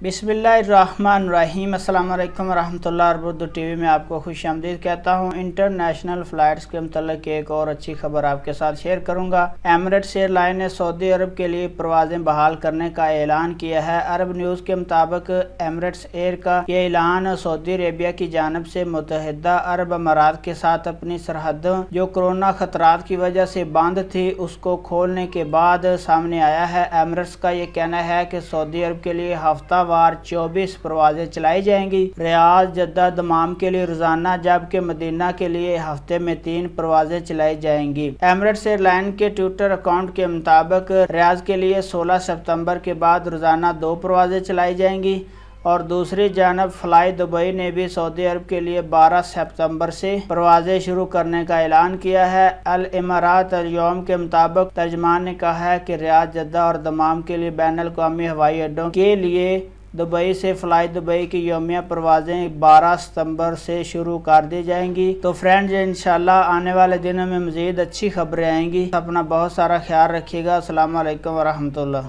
बिस्मिल्लाहिर्रहमानिर्रहीम। अस्सलाम वालेकुम वरहमतुल्लाहि उर्दू टीवी में आपको खुश आमदीद कहता हूँ। इंटरनेशनल फ़्लाइट्स के मतलब एक और अच्छी खबर आपके साथ शेयर करूँगा। एमिरेट्स एयरलाइन ने सऊदी अरब के लिए परवाज़ें बहाल करने का ऐलान किया है। अरब न्यूज़ के मुताबिक एमिरेट्स एयर का ये ऐलान सऊदी अरेबिया की जानिब से मुत्तहिदा अरब अमारात के साथ अपनी सरहदों जो कोरोना खतरात की वजह से बंद थी उसको खोलने के बाद सामने आया है। एमिरेट्स का ये कहना है कि सऊदी अरब के लिए हफ्ता 24 परवाजें चलाई जाएंगी। रियाद, जद्दा, दमाम के लिए रोजाना, जबकि मदीना के लिए हफ्ते में 3 परवाजें चलाई जाएंगी। एमिरेट्स एयरलाइन के ट्विटर अकाउंट के मुताबिक रियाद के लिए 16 सितंबर के बाद रोजाना 2 परवाजें चलाई जाएंगी और दूसरी जानब फ्लाई दुबई ने भी सऊदी अरब के लिए 12 सितंबर से परवाजें शुरू करने का ऐलान किया है। अल इमारात अल यौम के मुताबिक तर्जमान ने कहा है कि रियाद, जद्दा और दमाम के लिए बैनुल अक़वामी हवाई अड्डों के लिए दुबई से फ्लाई दुबई की यौमिया परवाजें 12 सितंबर से शुरू कर दी जाएंगी। तो फ्रेंड्स, इंशाल्लाह आने वाले दिनों में मज़ीद अच्छी खबरें आएंगी। अपना बहुत सारा ख्याल रखिएगा। अस्सलाम वालेकुम वरहमतुल्लाह।